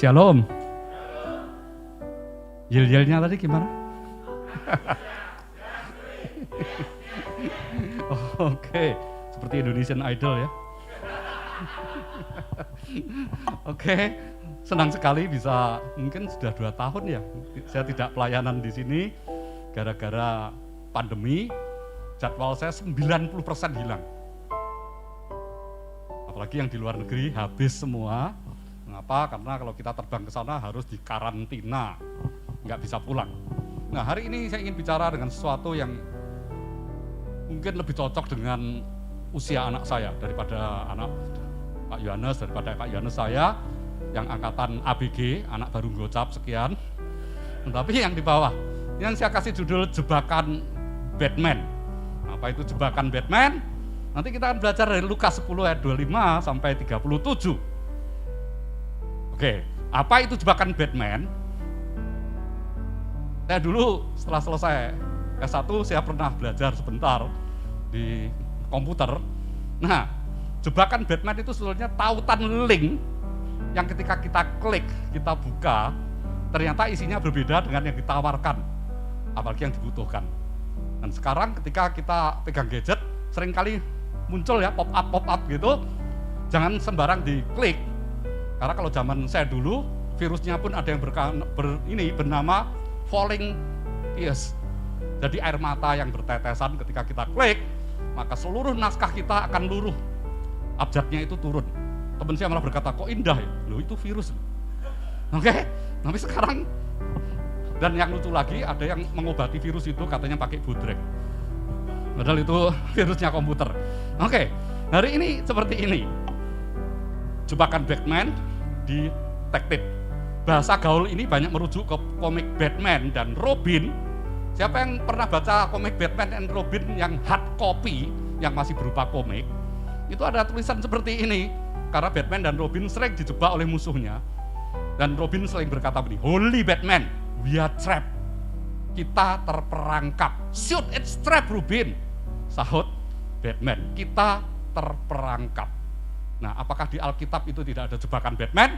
Shalom. Yel-yelnya tadi gimana? Oke, seperti Indonesian Idol ya. Oke, senang sekali bisa, mungkin sudah 2 tahun ya, saya tidak pelayanan di sini gara-gara pandemi, jadwal saya 90% hilang. Apalagi yang di luar negeri habis semua. Mengapa? Karena kalau kita terbang ke sana harus dikarantina, nggak bisa pulang. Nah, hari ini saya ingin bicara dengan sesuatu yang mungkin lebih cocok dengan usia anak saya daripada anak Pak Yohanes, daripada Pak Yohanes saya yang angkatan ABG, anak baru gocap sekian. Tetapi yang di bawah, yang saya kasih judul jebakan Batman. Apa itu jebakan Batman? Nanti kita akan belajar dari Lukas 10 ayat 25 sampai 37. Oke, apa itu jebakan Batman? Saya dulu setelah selesai S1 saya pernah belajar sebentar di komputer. Nah, jebakan Batman itu sebetulnya tautan link yang ketika kita klik, kita buka, ternyata isinya berbeda dengan yang ditawarkan, apalagi yang dibutuhkan. Dan sekarang ketika kita pegang gadget, seringkali muncul ya pop-up gitu, jangan sembarang diklik. Karena kalau zaman saya dulu, virusnya pun ada yang bernama falling tears. Jadi air mata yang bertetesan ketika kita klik, maka seluruh naskah kita akan luruh. Abjadnya itu turun. Teman saya malah berkata, kok indah ya? Loh itu virus. Oke, tapi sekarang, dan yang lucu lagi ada yang mengobati virus itu katanya pakai bodrek. Padahal itu virusnya komputer. Oke, hari ini seperti ini. Jebakan Batman di detektif. Bahasa gaul ini banyak merujuk ke komik Batman dan Robin. Siapa yang pernah baca komik Batman dan Robin yang hard copy, yang masih berupa komik, itu ada tulisan seperti ini. Karena Batman dan Robin sering dijebak oleh musuhnya. Dan Robin sering berkata begini, "Holy Batman, we are trapped." Kita terperangkap. "Shoot, it's trap, Robin." Sahut Batman, kita terperangkap. Nah, apakah di Alkitab itu tidak ada jebakan Batman?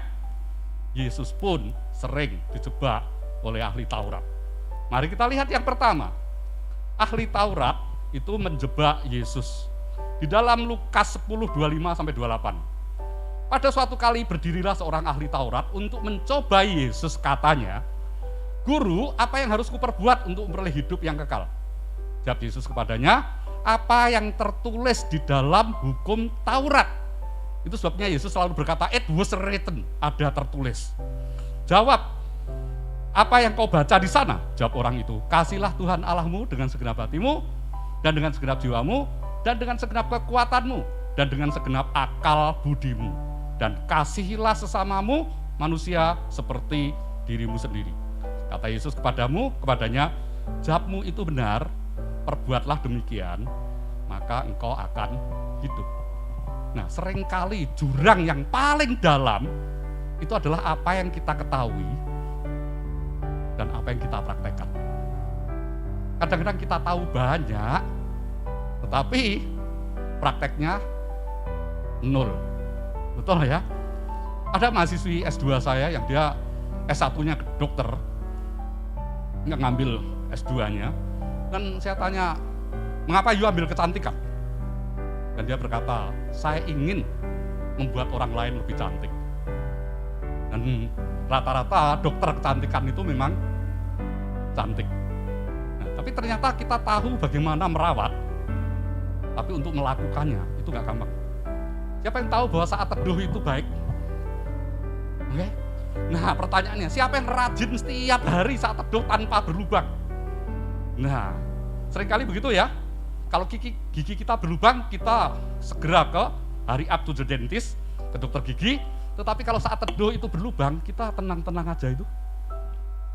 Yesus pun sering dijebak oleh ahli Taurat. Mari kita lihat yang pertama. Ahli Taurat itu menjebak Yesus. Di dalam Lukas 10, 25 sampai 28. Pada suatu kali berdirilah seorang ahli Taurat untuk mencobai Yesus, katanya, "Guru, apa yang harus kuperbuat untuk memperoleh hidup yang kekal?" Jawab Yesus kepadanya, "Apa yang tertulis di dalam hukum Taurat?" Itu sebabnya Yesus selalu berkata, "It was written," ada tertulis. Jawab, "Apa yang kau baca di sana?" Jawab orang itu, "Kasihlah Tuhan Allahmu dengan segenap hatimu, dan dengan segenap jiwamu, dan dengan segenap kekuatanmu, dan dengan segenap akal budimu. Dan kasihilah sesamamu manusia seperti dirimu sendiri." Kata Yesus kepadanya, "Jawabmu itu benar, perbuatlah demikian, maka engkau akan hidup." Nah, seringkali jurang yang paling dalam itu adalah apa yang kita ketahui dan apa yang kita praktekkan. Kadang-kadang kita tahu banyak, tetapi prakteknya nol. Betul ya? Ada mahasiswi S2 saya yang dia S1-nya dokter, nggak ngambil S2-nya, dan saya tanya, "Mengapa you ambil kecantikan?" Dan dia berkata, "Saya ingin membuat orang lain lebih cantik." Dan rata-rata dokter kecantikan itu memang cantik. Nah, tapi ternyata kita tahu bagaimana merawat, tapi untuk melakukannya itu gak gampang. Siapa yang tahu bahwa saat teduh itu baik? Oke? Nah, pertanyaannya, siapa yang rajin setiap hari saat teduh tanpa berlubang? Nah, seringkali begitu ya. Kalau gigi kita berlubang, kita segera ke hurry up to the dentist, ke dokter gigi. Tetapi kalau saat teduh itu berlubang, kita tenang-tenang aja itu.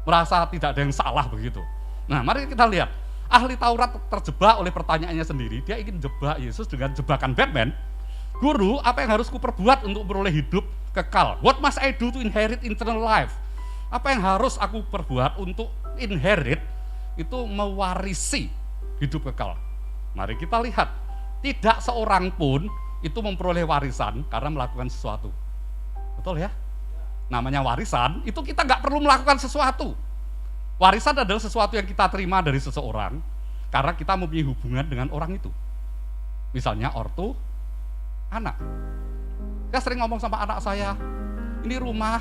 Merasa tidak ada yang salah begitu. Nah, mari kita lihat. Ahli Taurat terjebak oleh pertanyaannya sendiri. Dia ingin jebak Yesus dengan jebakan Batman. "Guru, apa yang harus kuperbuat untuk memperoleh hidup kekal? What must I do to inherit eternal life?" Apa yang harus aku perbuat untuk inherit, itu mewarisi hidup kekal. Mari kita lihat, tidak seorang pun itu memperoleh warisan karena melakukan sesuatu. Betul ya? namanya warisan, itu kita nggak perlu melakukan sesuatu. Warisan adalah sesuatu yang kita terima dari seseorang karena kita mempunyai hubungan dengan orang itu. Misalnya ortu, anak. Saya sering ngomong sama anak saya, ini rumah,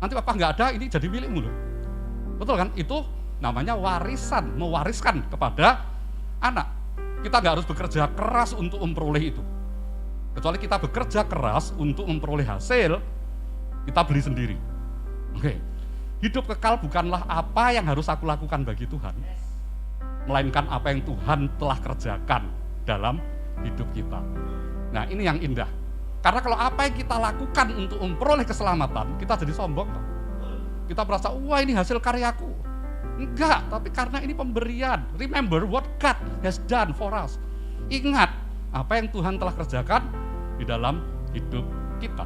nanti papa nggak ada, ini jadi milikmu loh. Betul kan? Itu namanya warisan, mewariskan kepada anak. Kita nggak harus bekerja keras untuk memperoleh itu. Kecuali kita bekerja keras untuk memperoleh hasil, kita beli sendiri. Oke. Hidup kekal bukanlah apa yang harus aku lakukan bagi Tuhan, melainkan apa yang Tuhan telah kerjakan dalam hidup kita. Nah, ini yang indah. Karena kalau apa yang kita lakukan untuk memperoleh keselamatan, kita jadi sombong. Kita merasa, wah ini hasil karyaku. Enggak, tapi karena ini pemberian. Remember what God has done for us. Ingat apa yang Tuhan telah kerjakan di dalam hidup kita.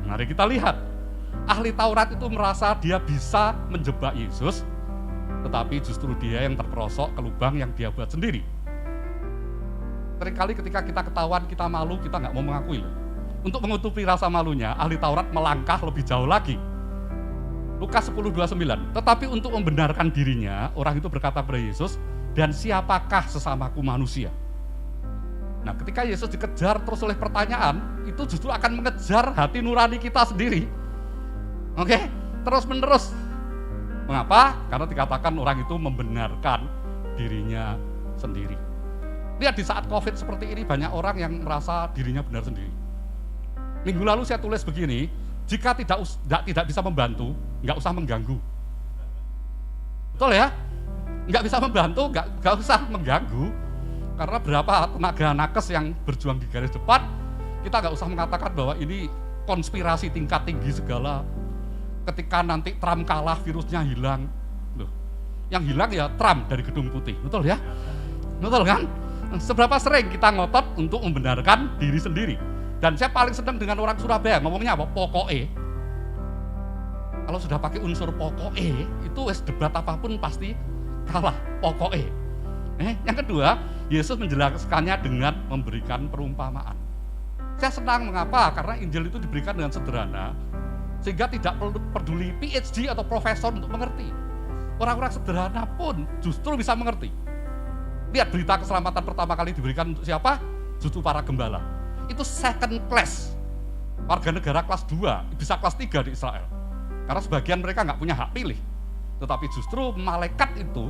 Mari kita lihat. Ahli Taurat itu merasa dia bisa menjebak Yesus, tetapi justru dia yang terperosok ke lubang yang dia buat sendiri. Seringkali ketika kita ketahuan, kita malu, kita nggak mau mengakui. Untuk menutupi rasa malunya, ahli Taurat melangkah lebih jauh lagi. Lukas 10:29, tetapi untuk membenarkan dirinya, orang itu berkata kepada Yesus, dan siapakah sesamaku manusia? Nah, ketika Yesus dikejar terus oleh pertanyaan, itu justru akan mengejar hati nurani kita sendiri. Oke, terus menerus. Mengapa? Karena dikatakan orang itu membenarkan dirinya sendiri. Lihat di saat COVID seperti ini banyak orang yang merasa dirinya benar sendiri. Minggu lalu saya tulis begini, jika tidak bisa membantu, nggak usah mengganggu. Betul ya? Nggak bisa membantu, nggak usah mengganggu. Karena berapa tenaga nakes yang berjuang di garis depan, kita nggak usah mengatakan bahwa ini konspirasi tingkat tinggi segala. Ketika nanti Trump kalah, virusnya hilang. Loh, yang hilang ya Trump dari Gedung Putih, betul ya? Betul kan? Seberapa sering kita ngotot untuk membenarkan diri sendiri. Dan saya paling senang dengan orang Surabaya, ngomongnya apa? Pokoknya. Kalau sudah pakai unsur pokoknya, itu debat apapun pasti kalah, pokoknya. Yang kedua, Yesus menjelaskannya dengan memberikan perumpamaan. Saya senang, mengapa? Karena Injil itu diberikan dengan sederhana, sehingga tidak perlu peduli PhD atau profesor untuk mengerti. Orang-orang sederhana pun justru bisa mengerti. Lihat berita keselamatan pertama kali diberikan untuk siapa? Justru para gembala. Itu second class, warga negara kelas 2, bisa kelas 3 di Israel. Karena sebagian mereka nggak punya hak pilih. Tetapi justru malaikat itu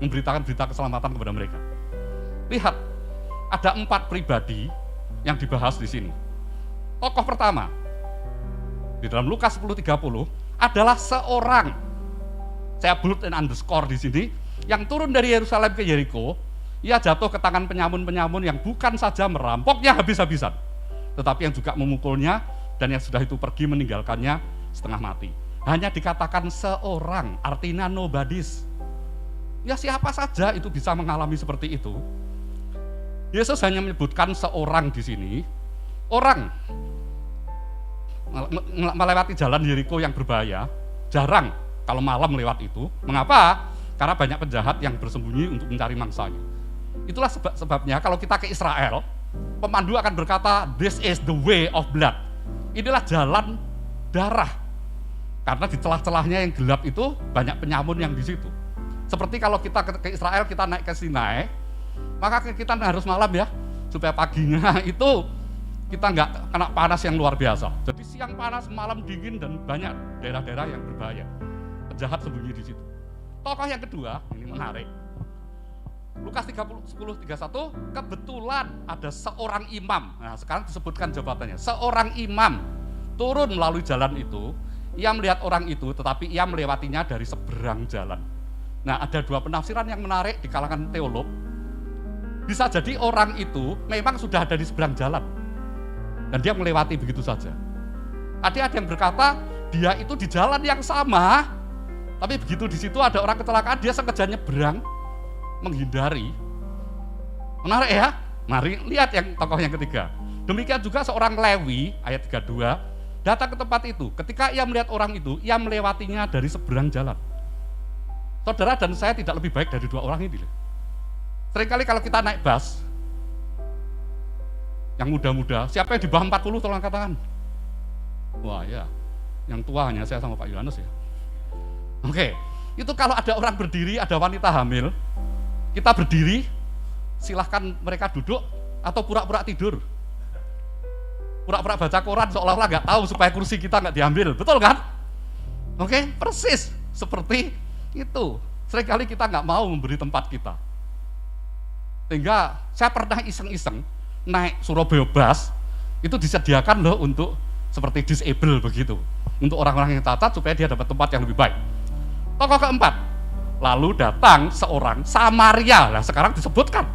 memberitakan berita keselamatan kepada mereka. Lihat, ada 4 pribadi yang dibahas di sini. Tokoh pertama, di dalam Lukas 10:30 adalah seorang, saya bold and underscore di sini, yang turun dari Yerusalem ke Yeriko. Ia jatuh ke tangan penyamun-penyamun yang bukan saja merampoknya habis-habisan, tetapi yang juga memukulnya, dan yang sudah itu pergi meninggalkannya setengah mati. Hanya dikatakan seorang, artinya nobodies. Ya siapa saja itu bisa mengalami seperti itu. Yesus hanya menyebutkan seorang di sini. Orang melewati jalan Yeriko yang berbahaya, jarang kalau malam lewat itu. Mengapa? Karena banyak penjahat yang bersembunyi untuk mencari mangsanya. Itulah sebabnya kalau kita ke Israel, pemandu akan berkata, this is the way of blood. Inilah jalan darah. Karena di celah-celahnya yang gelap itu banyak penyamun yang di situ. Seperti kalau kita ke Israel, kita naik ke Sinai, maka kita harus malam ya, supaya paginya itu kita nggak kena panas yang luar biasa. Jadi siang panas, malam dingin, dan banyak daerah-daerah yang berbahaya. Penjahat sembunyi di situ. Tokoh yang kedua, ini menarik. Lukas 10:31, kebetulan ada seorang imam. Nah, sekarang disebutkan jabatannya. Seorang imam turun melalui jalan itu. Ia melihat orang itu, tetapi ia melewatinya dari seberang jalan. Nah, ada 2 penafsiran yang menarik di kalangan teolog. Bisa jadi orang itu memang sudah ada di seberang jalan, dan dia melewati begitu saja. Ada yang berkata, dia itu di jalan yang sama, tapi begitu di situ ada orang kecelakaan, dia sengaja nyebrang, menghindari. Menarik ya? Mari lihat yang tokoh yang ketiga. Demikian juga seorang Lewi, ayat 32, datang ke tempat itu. Ketika ia melihat orang itu, ia melewatinya dari seberang jalan. Saudara dan saya tidak lebih baik dari 2 orang ini. Seringkali kalau kita naik bus, yang muda-muda, siapa yang di bawah 40 tolong angkat tangan. Wah ya, Yang tua hanya saya sama Pak Yohanes ya. Oke, itu kalau ada orang berdiri, ada wanita hamil, kita berdiri, silahkan mereka duduk atau pura-pura tidur. Pura-pura baca koran seolah-olah nggak tahu supaya kursi kita nggak diambil, betul kan? Oke, persis seperti itu. Seringkali kita nggak mau memberi tempat kita. Sehingga saya pernah iseng-iseng naik Surabaya Bus, itu disediakan loh untuk seperti disable begitu. Untuk orang-orang yang cacat supaya dia dapat tempat yang lebih baik. Tokoh keempat, lalu datang seorang Samaria, nah sekarang disebutkan,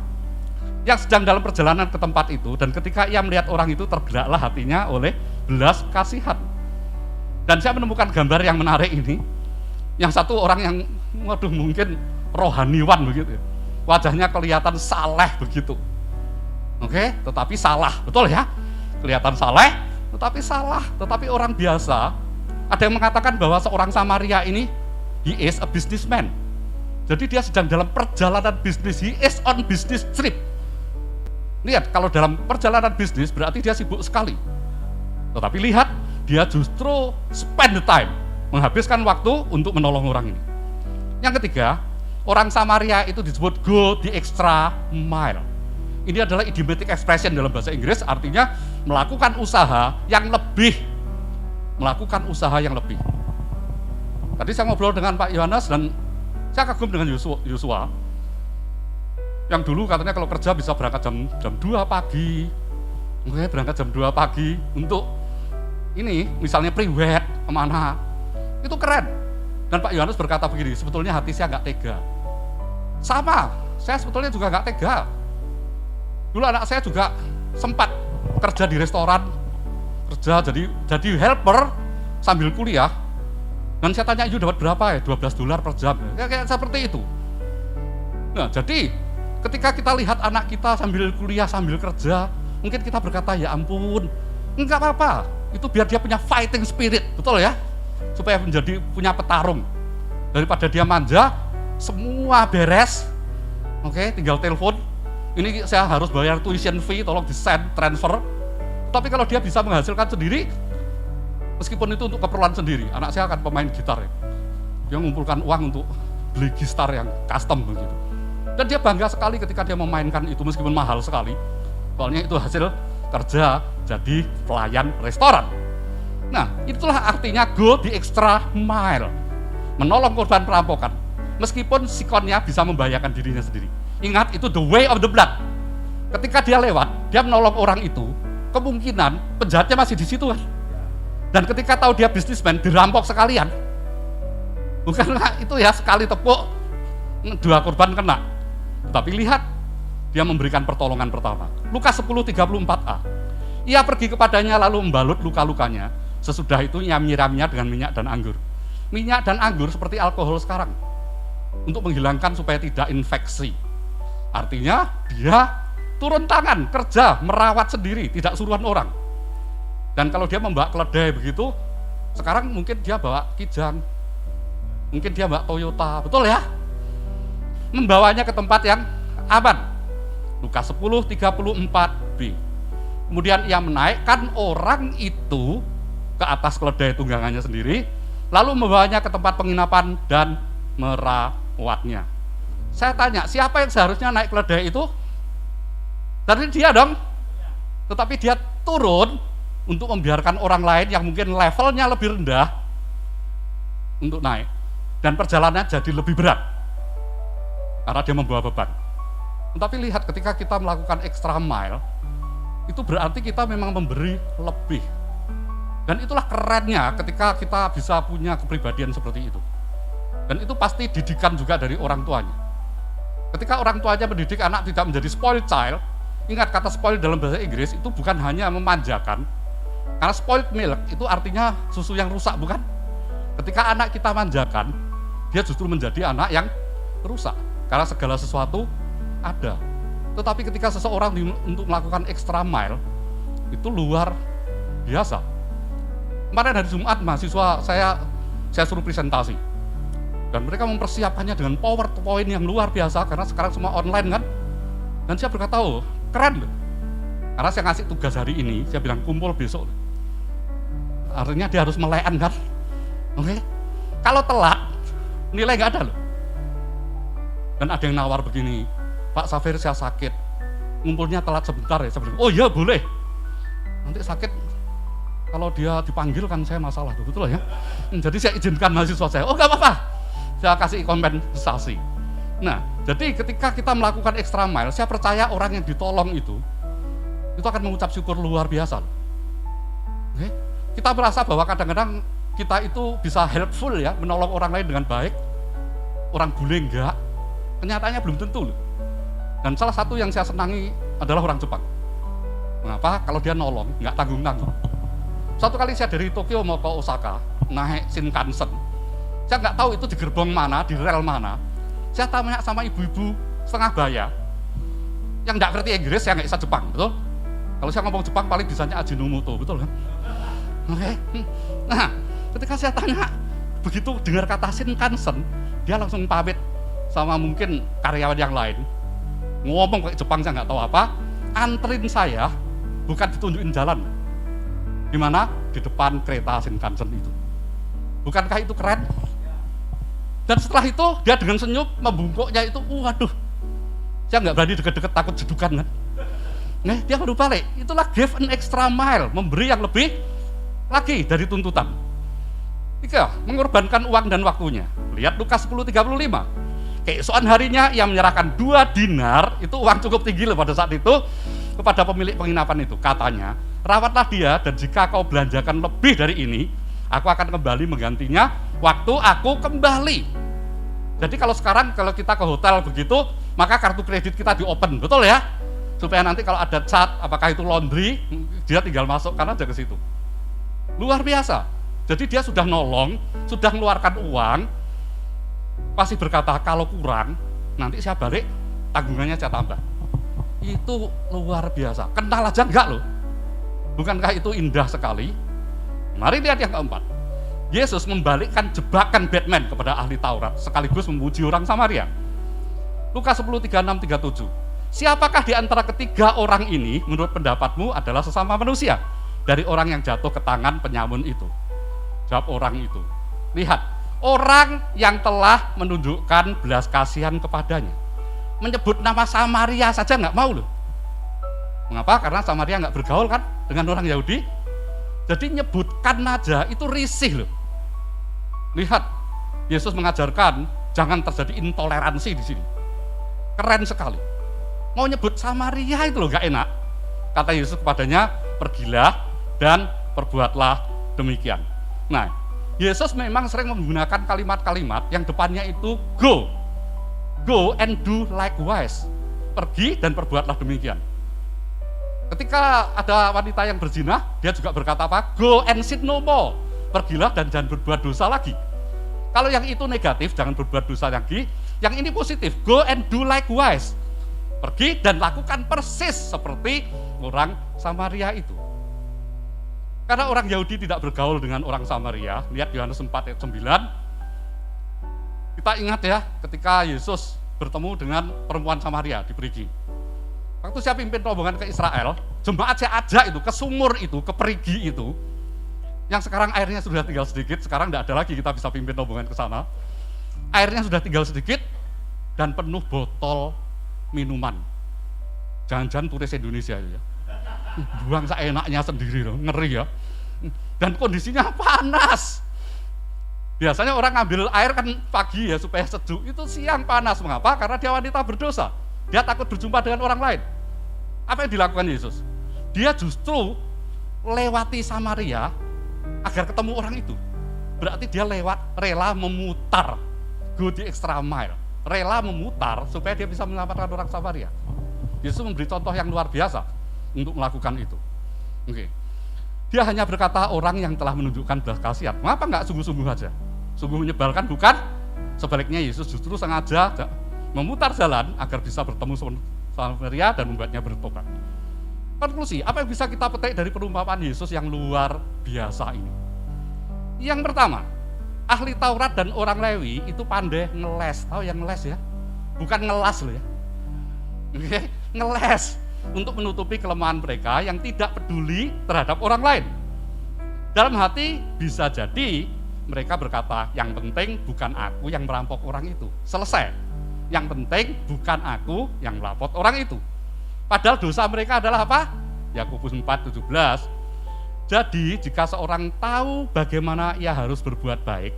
yang sedang dalam perjalanan ke tempat itu, dan ketika ia melihat orang itu tergeraklah hatinya oleh belas kasihan. Dan saya menemukan gambar yang menarik ini, yang satu orang yang, waduh mungkin rohaniwan begitu, wajahnya kelihatan saleh begitu, oke, tetapi salah, betul ya, kelihatan saleh, tetapi salah, tetapi orang biasa. Ada yang mengatakan bahwa seorang Samaria ini, he is a businessman. Jadi dia sedang dalam perjalanan bisnis, he is on business trip. Lihat, kalau dalam perjalanan bisnis berarti dia sibuk sekali. Tetapi lihat, dia justru spend the time, menghabiskan waktu untuk menolong orang ini. Yang ketiga, orang Samaria itu disebut go the extra mile. Ini adalah idiomatic expression dalam bahasa Inggris, artinya melakukan usaha yang lebih. Melakukan usaha yang lebih. Tadi saya ngobrol dengan Pak Yohanes dan saya kagum dengan Yosua. Yang dulu katanya kalau kerja bisa berangkat jam 2 pagi. Mungkin berangkat jam 2 pagi untuk ini, misalnya pre-wed kemana. Itu keren. Dan Pak Yohanes berkata begini, sebetulnya hati saya nggak tega. Sama, saya sebetulnya juga nggak tega. Dulu anak saya juga sempat kerja di restoran, kerja jadi helper sambil kuliah. Dan saya tanya, itu dapat berapa ya? $12 per jam. Kayak seperti itu. Nah, jadi ketika kita lihat anak kita sambil kuliah, sambil kerja, mungkin kita berkata, ya ampun, enggak apa-apa. Itu biar dia punya fighting spirit, betul ya? Supaya punya petarung. Daripada dia manja, semua beres, oke, tinggal telepon. Ini saya harus bayar tuition fee, tolong di-send, transfer. Tapi kalau dia bisa menghasilkan sendiri, meskipun itu untuk keperluan sendiri, anak saya akan pemain gitar ya. Dia mengumpulkan uang untuk beli gitar yang custom begitu. Dan dia bangga sekali ketika dia memainkan itu meskipun mahal sekali. Soalnya itu hasil kerja jadi pelayan restoran. Nah, itulah artinya go the extra mile. Menolong korban perampokan. Meskipun sikonnya bisa membahayakan dirinya sendiri. Ingat, itu the way of the blood. Ketika dia lewat, dia menolong orang itu, kemungkinan penjahatnya masih di situ kan. Dan ketika tahu dia bisnismen, dirampok sekalian. Bukanlah itu ya, sekali tepuk, 2 korban kena. Tapi lihat, dia memberikan pertolongan pertama. Lukas 10:34a. Ia pergi kepadanya lalu membalut luka-lukanya. Sesudah itu ia menyiramnya dengan minyak dan anggur. Minyak dan anggur seperti alkohol sekarang. Untuk menghilangkan supaya tidak infeksi. Artinya dia turun tangan, kerja, merawat sendiri, tidak suruhan orang. Dan kalau dia membawa keledai begitu, sekarang mungkin dia bawa Kijang, mungkin dia bawa Toyota, betul ya? Membawanya ke tempat yang aman. Lukas 10:34b. Kemudian ia menaikkan orang itu ke atas keledai tunggangannya sendiri, lalu membawanya ke tempat penginapan dan merawatnya. Saya tanya, siapa yang seharusnya naik keledai itu? Tadi dia dong. Tetapi dia turun untuk membiarkan orang lain yang mungkin levelnya lebih rendah untuk naik. Dan perjalanannya jadi lebih berat karena dia membawa beban. Tetapi lihat, ketika kita melakukan extra mile, itu berarti kita memang memberi lebih. Dan itulah kerennya ketika kita bisa punya kepribadian seperti itu. Dan itu pasti didikan juga dari orang tuanya. Ketika orang tuanya mendidik anak tidak menjadi spoiled child, ingat kata spoiled dalam bahasa Inggris itu bukan hanya memanjakan, karena spoiled milk itu artinya susu yang rusak, bukan? Ketika anak kita manjakan, dia justru menjadi anak yang rusak, karena segala sesuatu ada. Tetapi ketika seseorang untuk melakukan extra mile, itu luar biasa. Kemarin hari Jumat mahasiswa saya suruh presentasi. Dan mereka mempersiapkannya dengan PowerPoint yang luar biasa, karena sekarang semua online kan. Dan saya berkata, oh keren. Karena saya ngasih tugas hari ini, saya bilang kumpul besok. artinya dia harus melean kan. Oke. Kalau telat, nilai nggak ada loh. Dan ada yang nawar begini, Pak Safir saya sakit, ngumpulnya telat sebentar ya. Oh iya boleh, nanti sakit kalau dia dipanggil kan saya masalah tuh, betul ya. Jadi saya izinkan mahasiswa saya, oh nggak apa-apa, saya kasih kompensasi. Nah, jadi ketika kita melakukan extra mile, saya percaya orang yang ditolong itu akan mengucap syukur luar biasa. Oke? Kita merasa bahwa kadang-kadang kita itu bisa helpful ya, menolong orang lain dengan baik, orang bule enggak, kenyataannya belum tentu loh. Dan salah satu yang saya senangi adalah orang Jepang. Mengapa? Kalau dia nolong, nggak tanggung-tanggung. Suatu kali saya dari Tokyo mau ke Osaka, naik Shinkansen. Saya nggak tahu itu di gerbong mana, di rel mana. Saya tanya sama ibu-ibu setengah baya, yang nggak ngerti Inggris, saya nggak bisa Jepang, betul? Kalau saya ngomong Jepang paling bisanya Ajinomoto, betul kan? Oke. Nah, ketika saya tanya, begitu dengar kata Shinkansen, dia langsung pamit sama mungkin karyawan yang lain. Ngomong pakai Jepang saya nggak tahu apa, antrin saya, bukan ditunjukin jalan. Di mana? Di depan kereta Shinkansen itu. Bukankah itu keren? Dan setelah itu dia dengan senyum membungkuknya itu, waduh, saya nggak berani deket-deket takut jedukan kan. Nah, dia baru balik. Itulah give an extra mile, memberi yang lebih lagi dari tuntutan. Tiga, mengorbankan uang dan waktunya. Lihat Lukas 10:35. Keesokan harinya ia menyerahkan 2 dinar, itu uang cukup tinggi loh pada saat itu, kepada pemilik penginapan itu. Katanya, rawatlah dia dan jika kau belanjakan lebih dari ini, aku akan kembali menggantinya waktu aku kembali. Jadi kalau sekarang kalau kita ke hotel begitu, maka kartu kredit kita di open, betul ya? Supaya nanti kalau ada cat, apakah itu laundry, dia tinggal masuk kan aja ke situ. Luar biasa. Jadi dia sudah nolong, sudah mengeluarkan uang, pasti berkata kalau kurang, nanti saya balik, tanggungannya saya tambah. Itu luar biasa. Kenal aja enggak loh? Bukankah itu indah sekali? Mari lihat yang keempat. Yesus membalikkan jebakan Batman kepada ahli Taurat sekaligus memuji orang Samaria. Lukas 10:36-37. Siapakah di antara ketiga orang ini menurut pendapatmu adalah sesama manusia dari orang yang jatuh ke tangan penyamun itu? Jawab orang itu. Lihat, orang yang telah menunjukkan belas kasihan kepadanya. Menyebut nama Samaria saja nggak mau loh. Mengapa? Karena Samaria nggak bergaul kan dengan orang Yahudi. Jadi nyebutkan aja itu risih loh. Lihat, Yesus mengajarkan jangan terjadi intoleransi di sini. Keren sekali. Mau nyebut Samaria itu loh gak enak. Kata Yesus kepadanya, pergilah dan perbuatlah demikian. Nah, Yesus memang sering menggunakan kalimat-kalimat yang depannya itu go. Go and do likewise. Pergi dan perbuatlah demikian. Ketika ada wanita yang berzina, dia juga berkata apa? Go and sin no more. Pergilah dan jangan berbuat dosa lagi. Kalau yang itu negatif, jangan berbuat dosa lagi. Yang ini positif, go and do likewise. Pergi dan lakukan persis seperti orang Samaria itu. Karena orang Yahudi tidak bergaul dengan orang Samaria, lihat Yohanes 4:9. Kita ingat ya, ketika Yesus bertemu dengan perempuan Samaria di Perigi. Waktu saya pimpin rombongan ke Israel, jemaat saya ajak itu ke sumur itu, ke Perigi itu, yang sekarang airnya sudah tinggal sedikit, sekarang tidak ada lagi kita bisa pimpin rombongan ke sana. Airnya sudah tinggal sedikit dan penuh botol minuman. Jangan-jangan turis Indonesia ya. Buang seenaknya sendiri loh, ngeri ya. Dan kondisinya panas. Biasanya orang ngambil air kan pagi ya supaya sejuk, itu siang panas. Mengapa? Karena dia wanita berdosa. Dia takut berjumpa dengan orang lain. Apa yang dilakukan Yesus? Dia justru lewati Samaria agar ketemu orang itu. Berarti dia rela memutar, go the extra mile, rela memutar supaya dia bisa menyelamatkan orang Samaria. Yesus memberi contoh yang luar biasa untuk melakukan itu. Oke. Dia hanya berkata orang yang telah menunjukkan belas kasihan. Mengapa enggak sungguh-sungguh aja? Sungguh menyebalkan bukan? Sebaliknya Yesus justru sengaja memutar jalan agar bisa bertemu Samaria dan membuatnya bertobat. Konklusi, apa yang bisa kita petik dari perumpamaan Yesus yang luar biasa ini? Yang pertama, ahli Taurat dan orang Lewi itu pandai ngeles. Tahu yang ngeles ya? Bukan ngelas loh ya. Oke, ngeles untuk menutupi kelemahan mereka yang tidak peduli terhadap orang lain. Dalam hati bisa jadi mereka berkata, yang penting bukan aku yang merampok orang itu. Selesai. Yang penting bukan aku yang merampok orang itu. Padahal dosa mereka adalah apa? Yakobus 4:17. Jadi jika seorang tahu bagaimana ia harus berbuat baik,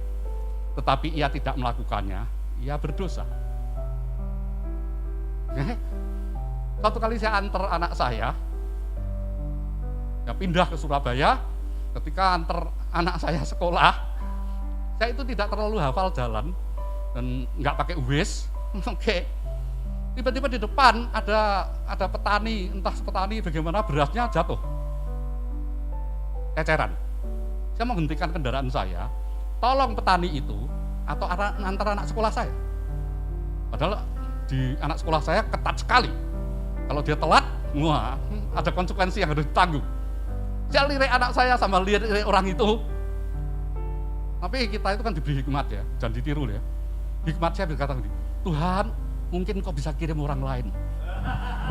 tetapi ia tidak melakukannya, ia berdosa. Satu kali saya antar anak saya, pindah ke Surabaya. Ketika antar anak saya sekolah, saya itu tidak terlalu hafal jalan dan nggak pakai Waze. Oke. Tiba-tiba di depan ada petani, entah petani bagaimana berasnya jatuh, eceran. Saya menghentikan kendaraan saya, tolong petani itu atau antar anak sekolah saya. Padahal di anak sekolah saya ketat sekali. Kalau dia telat, wah, ada konsekuensi yang harus ditanggung. Saya lirik anak saya sama lirik orang itu. Tapi kita itu kan diberi hikmat ya, jangan ditiru ya. Hikmat saya berkata begini, Tuhan, mungkin kau bisa kirim orang lain.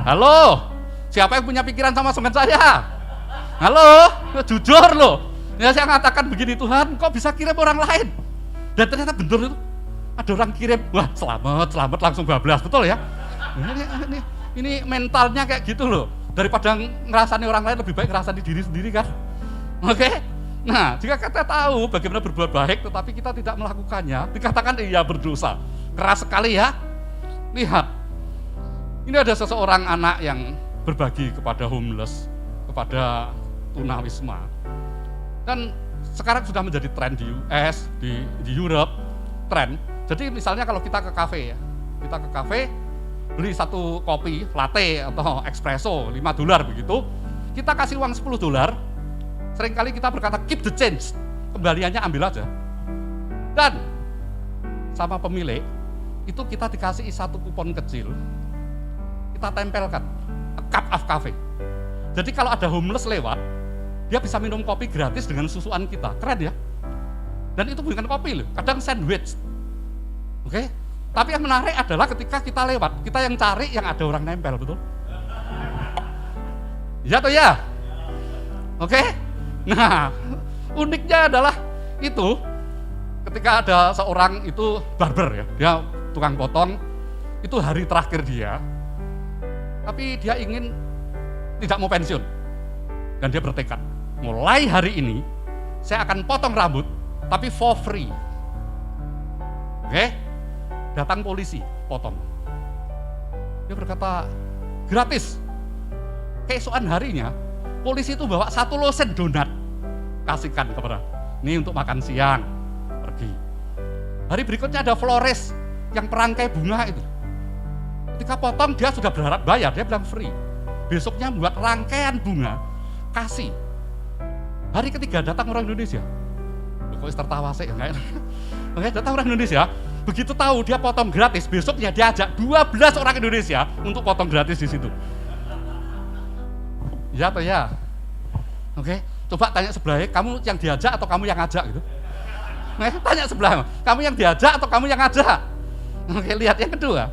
Halo, siapa yang punya pikiran sama dengan saya? Halo, jujur loh. Ya saya mengatakan begini, Tuhan, kau bisa kirim orang lain. Dan ternyata benar itu. Ada orang kirim, wah selamat langsung bablas, betul ya? Ini mentalnya kayak gitu loh. Daripada ngerasani orang lain, lebih baik ngerasani diri sendiri kan? Oke? Nah, jika kita tahu bagaimana berbuat baik, tetapi kita tidak melakukannya, dikatakan iya berdosa. Keras sekali ya. Lihat, ini ada seseorang anak yang berbagi kepada homeless, kepada tunawisma. Dan sekarang sudah menjadi tren di US, di Europe, tren. Jadi misalnya kalau kita ke kafe ya, kita ke kafe, beli satu kopi latte atau espresso $5 begitu, kita kasih uang $10, seringkali kita berkata keep the change, kembaliannya ambil aja. Dan sama pemilik itu kita dikasih satu kupon kecil, kita tempelkan a cup of coffee. Jadi kalau ada homeless lewat, dia bisa minum kopi gratis dengan susuan kita. Keren ya. Dan itu bukan kopi loh, kadang sandwich. Oke? Tapi yang menarik adalah ketika kita lewat, kita yang cari yang ada orang nempel, betul? Ya atau ya? Oke? Nah, uniknya adalah itu, ketika ada seorang itu barber ya, dia tukang potong, itu hari terakhir dia, tapi dia ingin tidak mau pensiun. Dan dia bertekad, mulai hari ini, saya akan potong rambut, tapi for free. Oke? Datang polisi, potong. Dia berkata, gratis. Keesokan harinya, polisi itu bawa 1 losen donat, kasihkan kepada, ini untuk makan siang, pergi. Hari berikutnya ada flores yang perangkai bunga itu. Ketika potong, dia sudah berharap bayar, dia bilang free. Besoknya buat rangkaian bunga, kasih. Hari ketiga datang orang Indonesia. Kok tertawa sih, enggak? Oke, datang orang Indonesia. Begitu tahu dia potong gratis, besoknya dia ajak 12 orang Indonesia untuk potong gratis di situ. Ya atau ya? Oke, coba tanya sebelahnya, kamu yang diajak atau kamu yang ngajak gitu? Tanya sebelah, kamu yang diajak atau kamu yang ngajak? Oke, lihat yang kedua.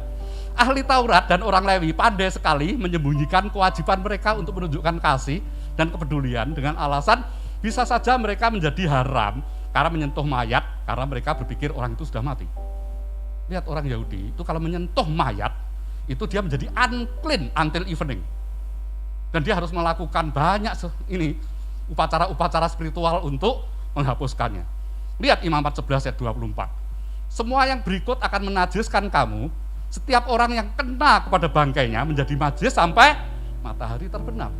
Ahli Taurat dan orang Lewi pandai sekali menyembunyikan kewajiban mereka untuk menunjukkan kasih dan kepedulian dengan alasan bisa saja mereka menjadi haram karena menyentuh mayat, karena mereka berpikir orang itu sudah mati. Lihat orang Yahudi itu kalau menyentuh mayat, itu dia menjadi unclean until evening. Dan dia harus melakukan banyak upacara-upacara spiritual untuk menghapuskannya. Lihat Imamat 11 ayat 24. Semua yang berikut akan menajiskan kamu, setiap orang yang kena kepada bangkainya menjadi najis sampai matahari terbenam.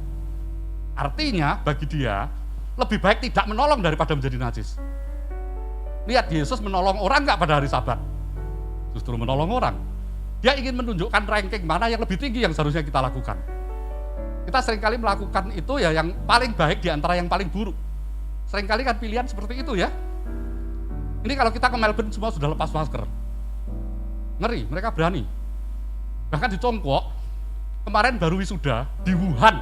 Artinya bagi dia, lebih baik tidak menolong daripada menjadi najis. Lihat Yesus menolong orang nggak pada hari Sabat? Justru menolong orang. Dia ingin menunjukkan ranking mana yang lebih tinggi yang seharusnya kita lakukan. Kita seringkali melakukan itu ya yang paling baik di antara yang paling buruk. Seringkali kan pilihan seperti itu ya. Ini kalau kita ke Melbourne semua sudah lepas masker. Ngeri, mereka berani. Bahkan di Tiongkok, kemarin baru wisuda di Wuhan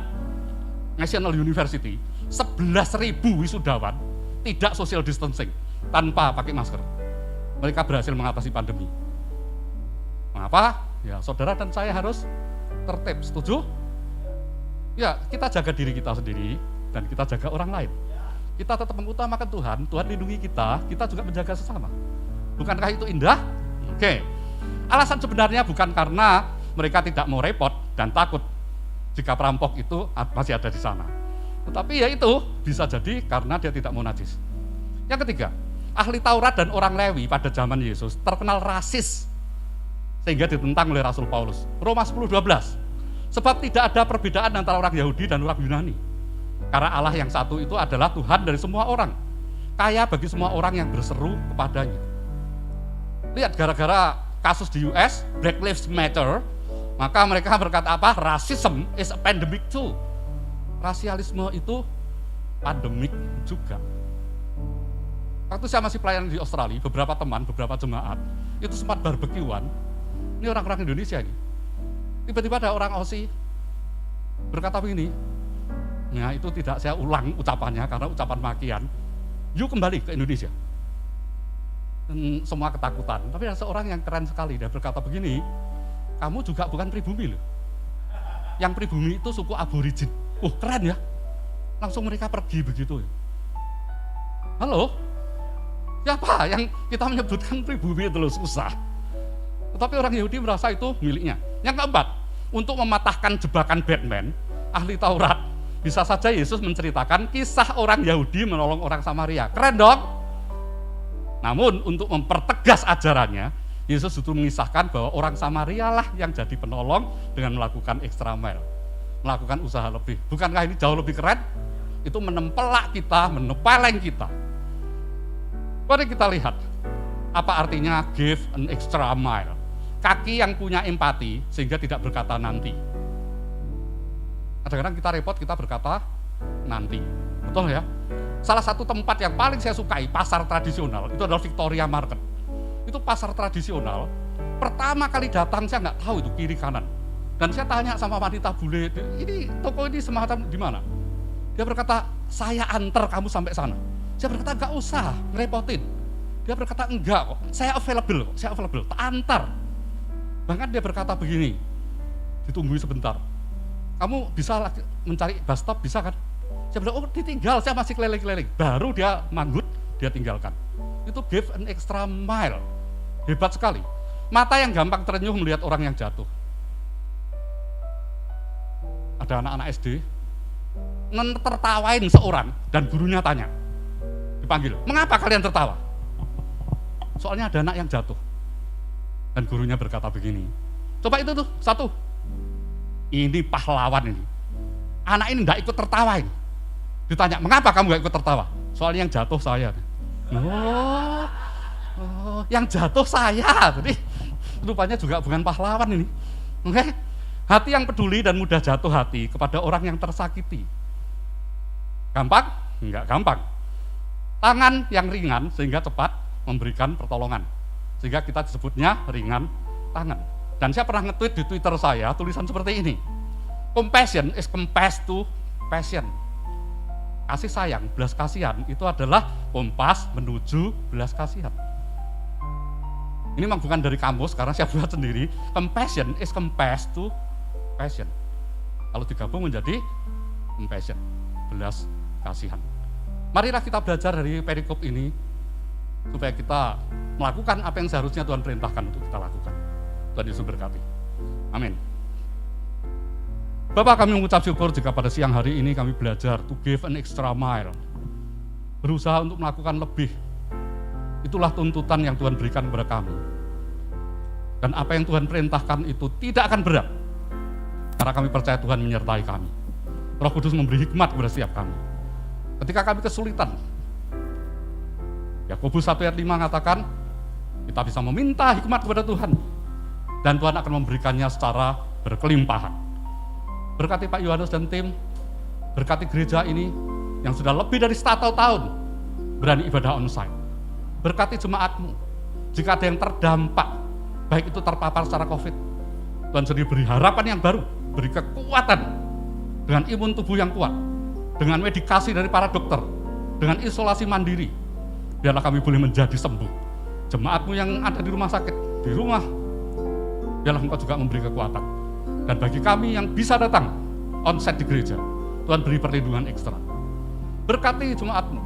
National University, 11.000 wisudawan tidak social distancing, tanpa pakai masker. Mereka berhasil mengatasi pandemi. Mengapa? Ya, saudara dan saya harus tertib, setuju? Ya, kita jaga diri kita sendiri dan kita jaga orang lain. kita tetap mengutamakan Tuhan, Tuhan lindungi kita juga menjaga sesama. Bukankah itu indah? Oke. Alasan sebenarnya bukan karena mereka tidak mau repot dan takut jika perampok itu masih ada di sana. Tetapi ya itu bisa jadi karena dia tidak mau najis. Yang ketiga, ahli Taurat dan orang Lewi pada zaman Yesus terkenal rasis sehingga ditentang oleh Rasul Paulus. Roma 10:12. Sebab tidak ada perbedaan antara orang Yahudi dan orang Yunani. Karena Allah yang satu itu adalah Tuhan dari semua orang, kaya bagi semua orang yang berseru kepadanya. Lihat, gara-gara kasus di US, Black Lives Matter, maka mereka berkata apa? Racism is a pandemic too. Rasialisme itu pandemik juga. Waktu saya masih pelayanan di Australia, beberapa teman, beberapa jemaat, itu sempat barbekyuan. Ini orang-orang Indonesia ini. Tiba-tiba ada orang Aussie berkata begini, nah itu tidak saya ulang ucapannya karena ucapan makian. You kembali ke Indonesia. Dan semua ketakutan. Tapi ada seorang yang keren sekali, dia berkata begini, kamu juga bukan pribumi loh. Yang pribumi itu suku aborigin. Keren ya. Langsung mereka pergi begitu. Halo? Siapa yang kita menyebutkan pribumi itu loh, susah. Tetapi orang Yahudi merasa itu miliknya. Yang keempat, untuk mematahkan jebakan Batman, ahli Taurat, bisa saja Yesus menceritakan kisah orang Yahudi menolong orang Samaria. Keren dong? Namun untuk mempertegas ajarannya, Yesus justru mengisahkan bahwa orang Samaria lah yang jadi penolong dengan melakukan extra mile, melakukan usaha lebih. Bukankah ini jauh lebih keren? Itu menempelak kita, menepeleng kita. Mari kita lihat, apa artinya give an extra mile. Kaki yang punya empati sehingga tidak berkata nanti. Kadang-kadang kita repot, kita berkata nanti. Betul ya? Salah satu tempat yang paling saya sukai, pasar tradisional, itu adalah Victoria Market. Itu pasar tradisional, pertama kali datang saya nggak tahu itu kiri kanan. Dan saya tanya sama wanita bule, ini toko ini semacam di mana? Dia berkata, saya antar kamu sampai sana. Saya berkata, nggak usah, ngerepotin. Dia berkata, enggak kok, saya available, tak antar. Bahkan dia berkata begini, ditunggu sebentar. Kamu bisa mencari bus stop, bisa kan? Saya bilang, ditinggal, saya masih keliling-keliling. Baru dia manggut, dia tinggalkan. Itu give an extra mile. Hebat sekali. Mata yang gampang terenyuh melihat orang yang jatuh. Ada anak-anak SD, tertawain seorang, dan gurunya tanya, dipanggil, mengapa kalian tertawa? Soalnya ada anak yang jatuh. Dan gurunya berkata begini, coba itu tuh, satu. Ini pahlawan ini. Anak ini tidak ikut tertawain. Ditanya, mengapa kamu gak ikut tertawa? Soalnya yang jatuh saya. Yang jatuh saya. Jadi rupanya juga bukan pahlawan ini. Oke? Hati yang peduli dan mudah jatuh hati kepada orang yang tersakiti. Gampang? Enggak gampang. Tangan yang ringan sehingga cepat memberikan pertolongan. Sehingga kita disebutnya ringan tangan. Dan saya pernah nge-tweet di Twitter saya tulisan seperti ini. Compassion is compass to passion. Kasih sayang, belas kasihan itu adalah kompas menuju belas kasihan. Ini memang bukan dari kamus karena saya buat sendiri. Compassion is compass to passion. Kalau digabung menjadi compassion, belas kasihan. Marilah kita belajar dari perikop ini supaya kita melakukan apa yang seharusnya Tuhan perintahkan untuk kita lakukan. Tuhan Yesus berkati. Amin. Bapak, kami mengucap syukur jika pada siang hari ini kami belajar to give an extra mile. Berusaha untuk melakukan lebih. Itulah tuntutan yang Tuhan berikan kepada kami. Dan apa yang Tuhan perintahkan itu tidak akan berat. Karena kami percaya Tuhan menyertai kami. Roh Kudus memberi hikmat kepada setiap kami. Ketika kami kesulitan, Yakobus 1 ayat 5 mengatakan, kita bisa meminta hikmat kepada Tuhan. Dan Tuhan akan memberikannya secara berkelimpahan. Berkati Pak Yohanes dan tim, berkati gereja ini yang sudah lebih dari 1 tahun berani ibadah onsite. Berkati jemaatmu, jika ada yang terdampak, baik itu terpapar secara COVID, Tuhan sendiri beri harapan yang baru, beri kekuatan dengan imun tubuh yang kuat, dengan medikasi dari para dokter, dengan isolasi mandiri, biarlah kami boleh menjadi sembuh. Jemaatmu yang ada di rumah sakit, di rumah, biarlah Engkau juga memberi kekuatan. Dan bagi kami yang bisa datang onsite di gereja, Tuhan beri perlindungan ekstra. Berkati jemaatmu,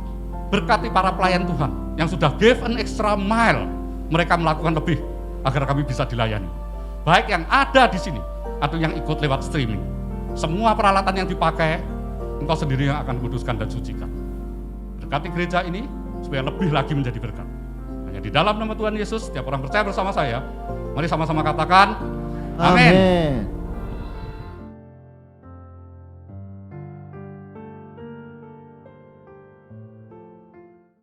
Berkati para pelayan Tuhan yang sudah give an extra mile, mereka melakukan lebih agar kami bisa dilayani. Baik yang ada di sini atau yang ikut lewat streaming. Semua peralatan yang dipakai, Engkau sendiri yang akan kuduskan dan sucikan. Berkati gereja ini supaya lebih lagi menjadi berkat. Hanya di dalam nama Tuhan Yesus, setiap orang percaya bersama saya, mari sama-sama katakan, amin.